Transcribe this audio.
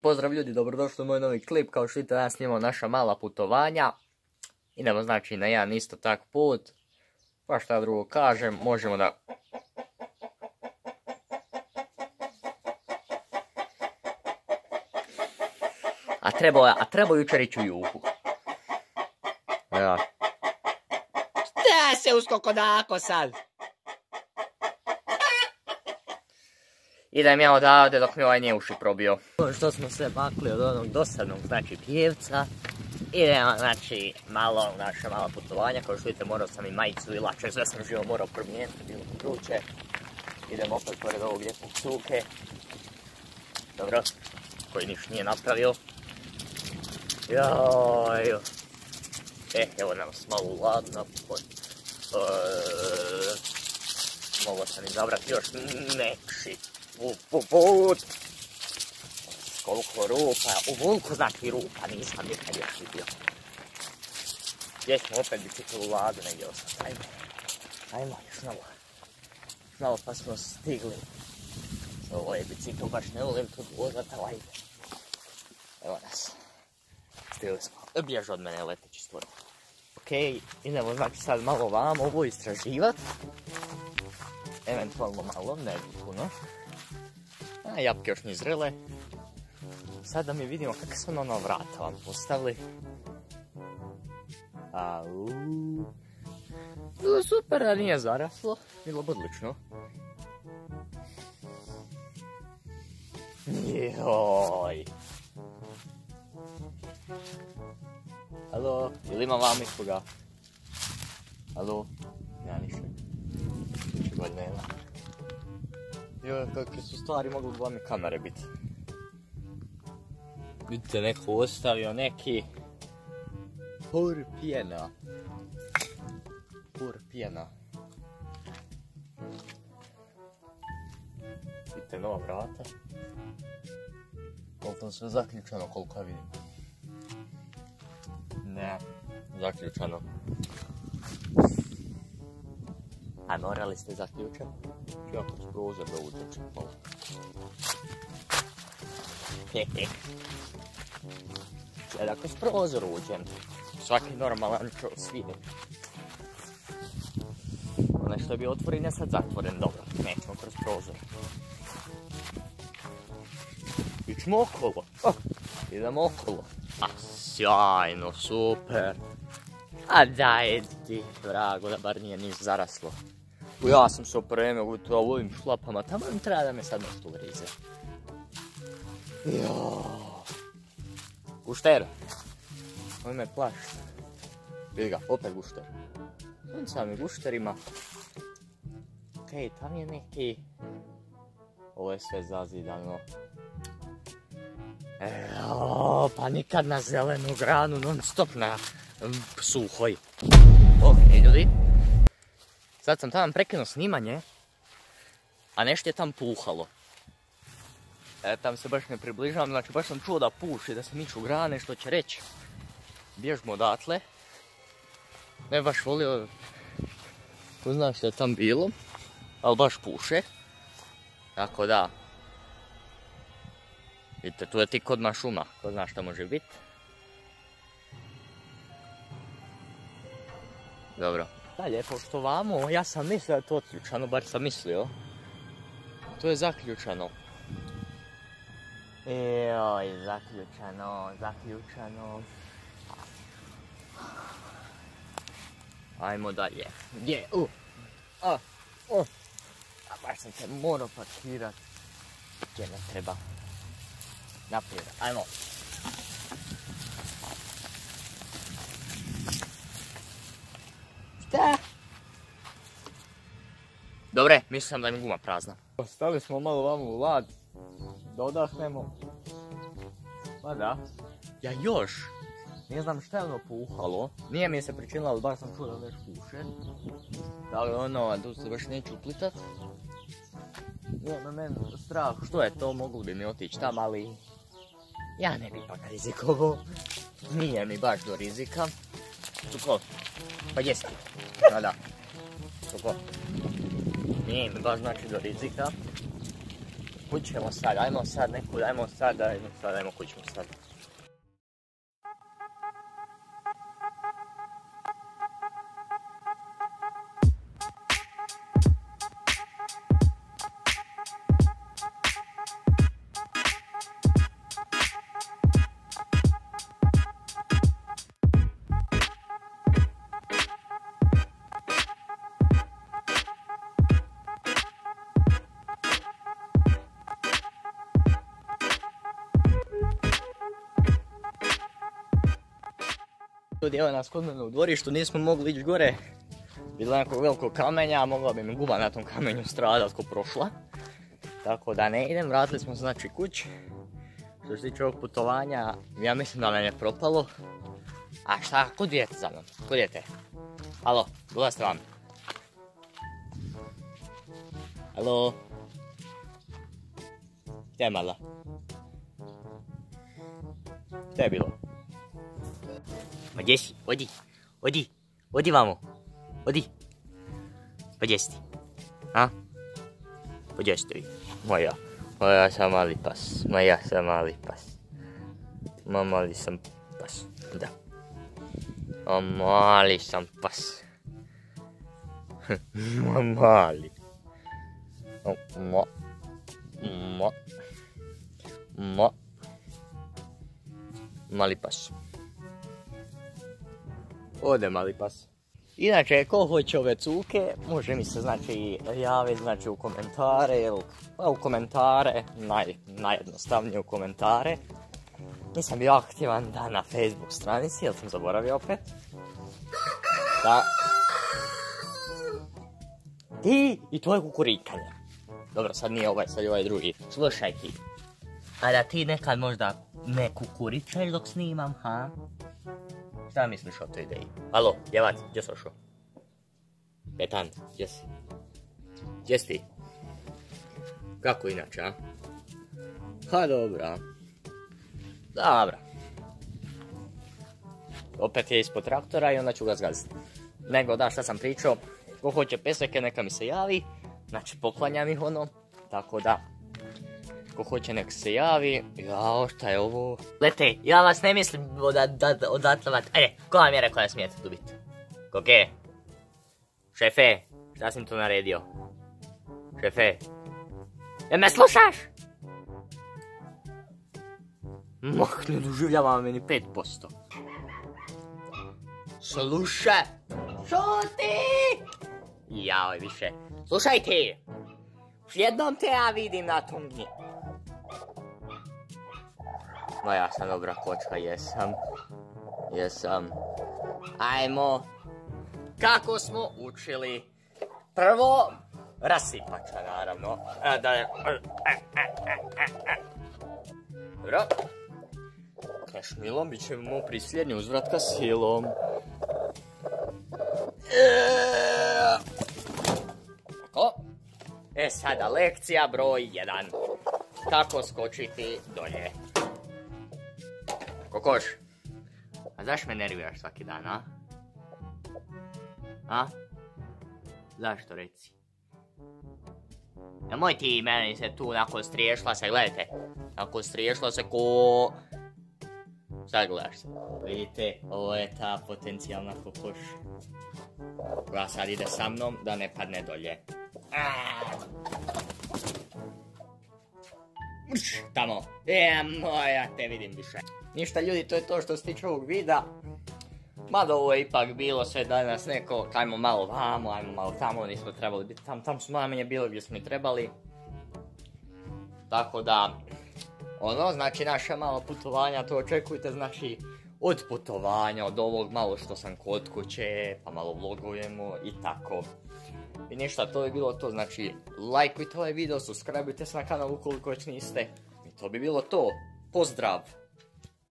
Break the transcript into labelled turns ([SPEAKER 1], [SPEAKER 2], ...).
[SPEAKER 1] Pozdrav ljudi, dobrodošli u moj novi klip. Kao što vidite, danas snimamo naša mala putovanja. Idemo znači na jedan isto tak put. Pa šta drugo kažem, možemo da... A trebao jučer ići u Juhu. Ja. Šta se uskokodako sad? Idem ja odavde dok mi ovaj nije uši probio. Što smo se makli od onog dosadnog, znači, pjevca. Idemo, znači, naše malo putovanja. Kao što vidite, morao sam i majicu i lače, sve sam živo morao promijeniti, bilo vruće. Idemo opet pored ovog lijepog cuke. Dobro, koji niš nije napravio. Joj. Evo nas malo u ladu napokon. Mogu sam izabrati još neki put. Koliko rupa, u vulku znači rupa, nisam nikad još vidio. Gdje smo opet bicikl u ladu, negdje osam. Ajmo, još malo pa smo stigli. Ovo je bicikl, baš ne volim tu vozat, ali ajde. Evo nas. Stigli smo. Bjež od mene leteći stvor. Okej, idemo znači sad malo vamo ovo istraživat. Eventualno malo, ne puno. A jabke još nije zrele. Sad da mi vidimo kakve su ono vrata vam postavili. Bilo super, a nije zaraslo. Bilo odlično. Joj. Alo, ili ima vam ikoga? Alo? Nema ništa. God nema. Joj, kakve su stvari, mogu od vami kamere biti. Vidite, neko ostavio neki purpijena. Vidite, nova vrata. Koliko sve zaključano, koliko ja vidim. Ne, zaključano. A morali ste zaključati? Čekaj, s prozor da utečem malo. Jer ako s prozor uđem, svaki normalan svide. Onaj što je bio otvoren je sad zatvoren, dobro, nećemo kroz prozor. Ićemo okolo, idemo okolo. A sjajno, super. A daj ti, vrago, da bar nije niš zaraslo. Ja sam se opremio u ovim šlapama, tamo im treba da me sad nešto ugrize. Joooo. Gušter. Ovo me plaši. Vidi ga, opet gušter. On sami gušterima. Okej, tam je neki... Ovo je sve zazidano. Pa nikad na zelenu granu, non stop na suhoj. Okej, ljudi. Sad sam tamo prekinuo snimanje, a nešto je tam puhalo. Tam se baš ne približavam, znači baš sam čuo da puši, da se miču grane, što će reći. Bježimo odatle. Ne baš volio, ko zna što je tam bilo, ali baš puše. Tako da. Vidite, tu je tik odmah šuma, ko zna što može biti. Dobro. Dalje, pošto vamo, ja sam mislio da je to otključano, bar sam mislio. To je zaključano. Joj, zaključano. Ajmo dalje. Gdje? A baš sam se morao parkirat. Gdje ne treba. Naprijed, ajmo. Šta? Dobre, mislim da im guma prazna. Stali smo malo vamo u lad. Da odahnemo. Pa da. Ja još. Ne znam šta je ono puhalo. Nije mi se pričinilo, ali baš sam čuo da već puše. Da li ono, tu se baš neću uplitat. Nije na meni strah. Što je to, mogli bi mi otići tam, ali... Ja ne bi pak rizikovao. Nije mi baš do rizika. Tuko, pa gdje si? Da. Tuko. Nije mi baš znači do rizika. kud ćemo sad, ajmo sad nekud, ajmo kud ćemo sad. Ljudi, evo nas kod mene u dvorištu, nismo mogli ići gore. Bilo je nekog velikog kamenja, mogla bi mi guba na tom kamenju stradat ko prošla. Tako da ne idem, vratili smo se znači kući. Što se tiče ovog putovanja, ja mislim da nam je propalo. A šta, kud idete za mnom? Kud idete? Alo, dolazite vam. Alo? Gdje je mala? Gdje je bilo? Ma gdje si? Odi vamo. Odi. Pa gdje si ti? A? Pa gdje si ti? Moja sam mali pas. Ma mali sam pas. Da. Ma mali sam pas. Ma mali. Mali pas. Ode mali pas. Inače, ko hoće ove cuke, može mi se znači javiti znači u komentare, u komentare, najjednostavnije u komentare. Nisam bio aktivan da na Facebook stranici, jer sam zaboravio opet. Da. Ti i tvoje kukurikanje. Dobro, sad nije ovaj, sad je ovaj drugi. Slušaj ti. A da ti nekad možda ne kukuričeš dok snimam, ha? Šta misliš o toj ideji? Alo, djevac, gdje si ošao? Petant, gdje si? Gdje si ti? Kako inače, a? Ha, dobra. Dobra. Opet je ispod traktora i onda ću ga zgaziti. Nego da, šta sam pričao, ko hoće peseke neka mi se javi, znači poklanjam ih ono, tako da. Ko hoće nek se javi. Jao, šta je ovo? Lete, ja vas ne mislim odatlavat. Ajde, ko vam je rekao da smijete tu biti? Koke? Šefe, šta si mi tu naredio? Šefe? Jel me slušaš? Mah, ne doživljava meni 5%. Slušaj! Šuti! Jao, više. Slušaj ti! Jednom te ja vidim na tungi. No ja sam dobra kočka, jesam. Ajmo. Kako smo učili? Prvo, rasipača naravno. Dobro. Kašmilom bit ćemo prisljednji uzvratka silom. Tako. Sada lekcija broj 1. Kako skočiti dolje. Kokoš, a zašto me nerviraš svaki dan, a? A? Zašto, reci? Nemoj ti meni se tu nakon striješla se, gledajte. Nakon striješla se ko... Sad gledaš se. Vidite, ovo je ta potencijalna kokoš. Koja sad ide sa mnom da ne padne dolje. Tamo. Ja te vidim više. Ništa ljudi, to je to što se tiče ovog videa. Mada ovo je ipak bilo sve danas neko, ajmo malo vamo, ajmo malo tamo, nismo trebali biti tam smo najmanje bilo gdje smo i trebali. Tako da, znači naše malo putovanja, to očekujte, znači od putovanja, od ovog malo što sam kod kuće, pa malo vlogujemo i tako. I ništa, to je bilo to, znači lajkujte ovaj video, subscribeujte se na kanal ukoliko već niste. I to bi bilo to. Pozdrav!